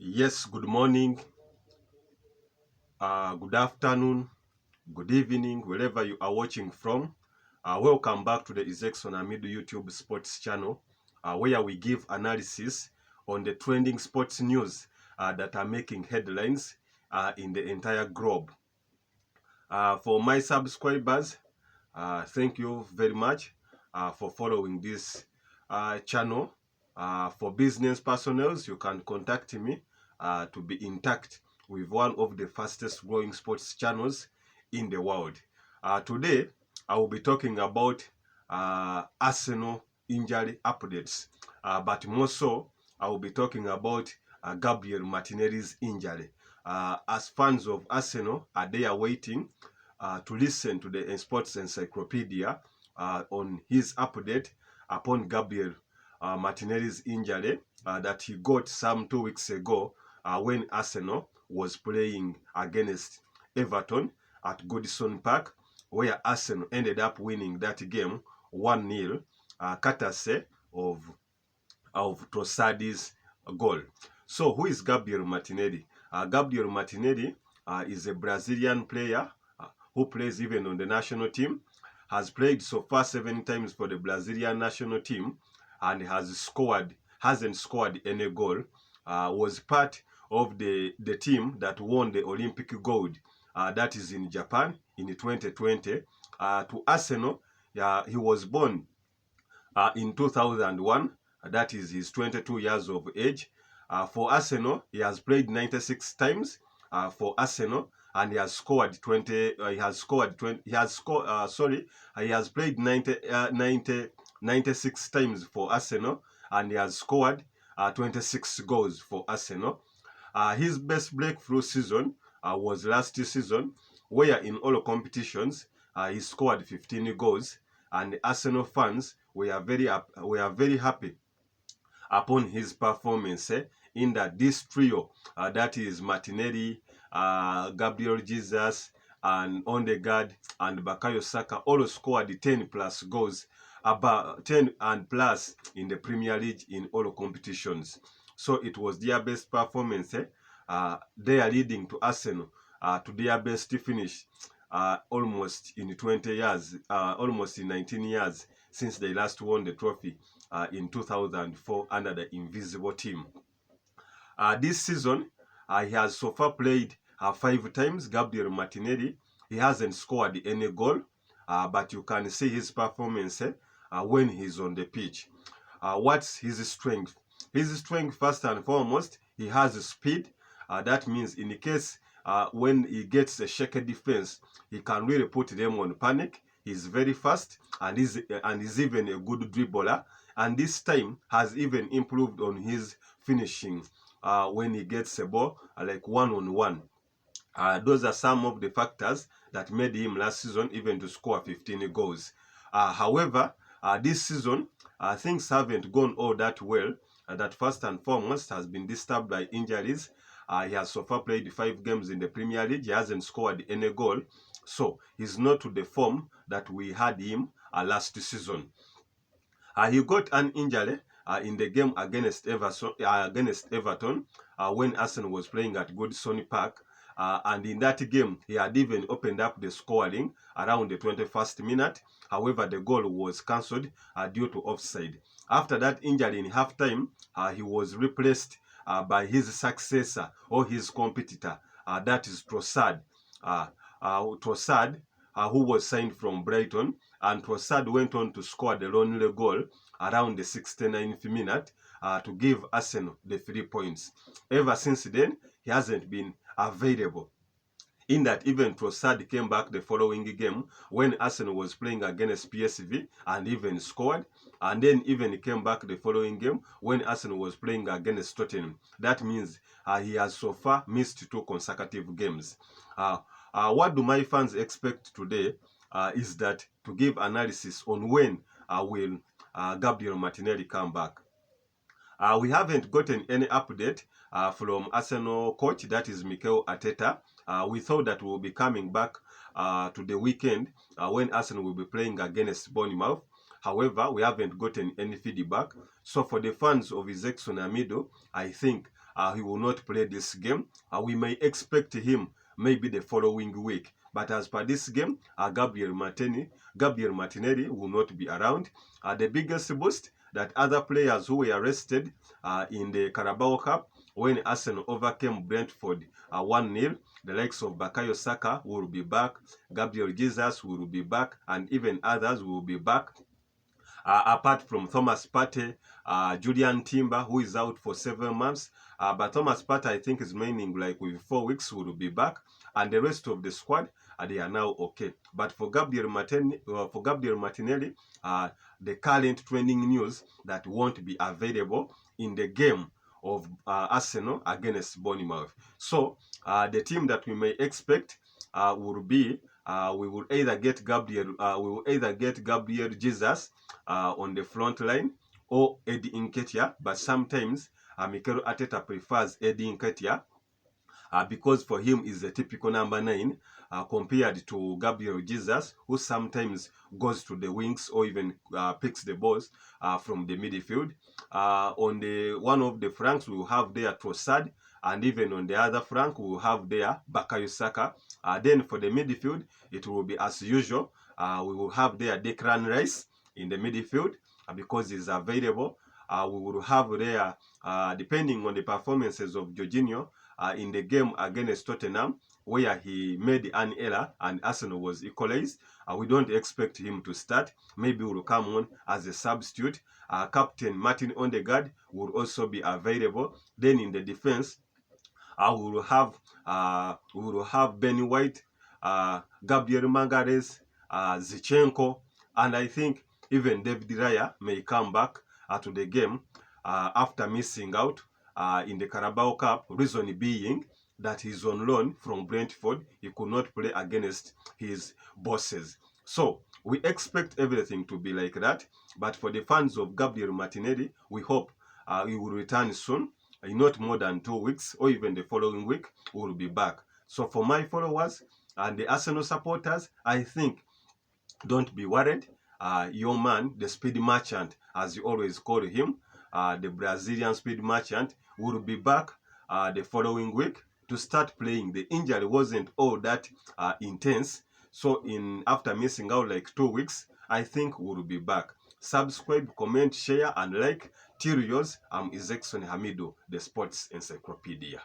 Yes, good morning, good afternoon, good evening, wherever you are watching from. Welcome back to the Izexon Amidu YouTube Sports channel, where we give analysis on the trending sports news that are making headlines in the entire globe. For my subscribers, thank you very much for following this channel. For business personnel, you can contact me to be in touch with one of the fastest growing sports channels in the world. Today, I will be talking about Arsenal injury updates, but more so, I will be talking about Gabriel Martinelli's injury. As fans of Arsenal, they are waiting to listen to the Sports Encyclopedia on his update upon Gabriel Martinelli's injury that he got some 2 weeks ago when Arsenal was playing against Everton at Goodison Park, where Arsenal ended up winning that game 1-0, courtesy of Trossard's goal. So who is Gabriel Martinelli? Gabriel Martinelli is a Brazilian player who plays even on the national team, has played so far 7 times for the Brazilian national team, and hasn't scored any goal. Was part of the team that won the Olympic gold, that is in Japan in 2020. To Arsenal, he was born in 2001. That is, he's 22 years of age. For Arsenal, he has played 96 times for Arsenal, and he has scored 20. He has scored 20. He has scored. He has played 96 times for Arsenal, and he has scored 26 goals for Arsenal. His best breakthrough season was last season, where in all competitions he scored 15 goals, and Arsenal fans were very happy upon his performance in that this trio, that is Martinelli, Gabriel Jesus, and Odegaard and Bukayo Saka, all scored 10 plus goals, about 10 and plus in the Premier League in all competitions. So it was their best performance. They are leading to Arsenal to their best finish almost in 20 years, almost in 19 years since they last won the trophy in 2004 under the Invisible Team. This season, he has so far played 5 times, Gabriel Martinelli. He hasn't scored any goal, but you can see his performance when he's on the pitch. What's his strength? His strength, first and foremost, he has speed. That means in the case when he gets a shaky defense, he can really put them on panic. He's very fast, and is even a good dribbler. And this time has even improved on his finishing when he gets a ball like one-on-one. Those are some of the factors that made him last season even to score 15 goals. However, this season, things haven't gone all that well. That first and foremost has been disturbed by injuries. He has so far played 5 games in the Premier League. He hasn't scored any goal. So he's not to the form that we had him last season. He got an injury in the game against Everton when Arsenal was playing at Goodison Park. And in that game, he had even opened up the scoring around the 21st minute. However, the goal was cancelled due to offside. After that injury in halftime, he was replaced by his successor or his competitor, that is Trossard. Trossard, who was signed from Brighton, and Trossard went on to score the lonely goal around the 69th minute to give Arsenal the 3 points. Ever since then, he hasn't been available. In that, even Trossard came back the following game when Arsenal was playing against PSV and even scored. And then even came back the following game when Arsenal was playing against Tottenham. That means he has so far missed 2 consecutive games. What do my fans expect today is that to give analysis on when will Gabriel Martinelli come back. We haven't gotten any update from Arsenal coach, that is Mikel Arteta. We thought that we'll be coming back to the weekend when Arsenal will be playing against Bournemouth. However, we haven't gotten any feedback. So for the fans of Izexon Amido, I think he will not play this game. We may expect him maybe the following week. But as per this game, Gabriel Martinelli will not be around. The biggest boost that other players who were rested in the Carabao Cup when Arsenal overcame Brentford 1-0, the likes of Bukayo Saka will be back, Gabriel Jesus will be back, and even others will be back. Apart from Thomas Partey, Julian Timber, who is out for 7 months. But Thomas Partey, I think, is remaining like with 4 weeks, will be back. And the rest of the squad, they are now okay. But for Gabriel Martinelli, the current trending news that won't be available in the game of Arsenal against Bournemouth. So the team that we may expect will be we will either get Gabriel Jesus on the front line or Eddie Nketiah, but sometimes Mikel Arteta prefers Eddie Nketiah because for him is a typical number 9 compared to Gabriel Jesus, who sometimes goes to the wings or even picks the balls from the midfield. On the one of the flanks, we will have there Trossard, and even on the other flank, we will have there Bukayo Saka. Then for the midfield, it will be as usual. We will have there Declan Rice in the midfield because he's available. We will have there, depending on the performances of Jorginho, in the game against Tottenham, where he made an error and Arsenal was equalized. We don't expect him to start. Maybe he will come on as a substitute. Captain Martin Odegaard will also be available. Then in the defense, we will have Ben White, Gabriel Magalhaes, Zinchenko, and I think even David Raya may come back to the game after missing out in the Carabao Cup, reason being that he's on loan from Brentford. He could not play against his bosses. So we expect everything to be like that. But for the fans of Gabriel Martinelli, we hope he will return soon. In not more than 2 weeks or even the following week, we will be back. So for my followers and the Arsenal supporters, I think don't be worried. Your man, the speed merchant, as you always call him, the Brazilian speed merchant, will be back the following week to start playing. The injury wasn't all that intense. So after missing out like 2 weeks, I think we'll be back. Subscribe, comment, share, and like. Till yours, I'm Ezekson Hamidu, the Sports Encyclopedia.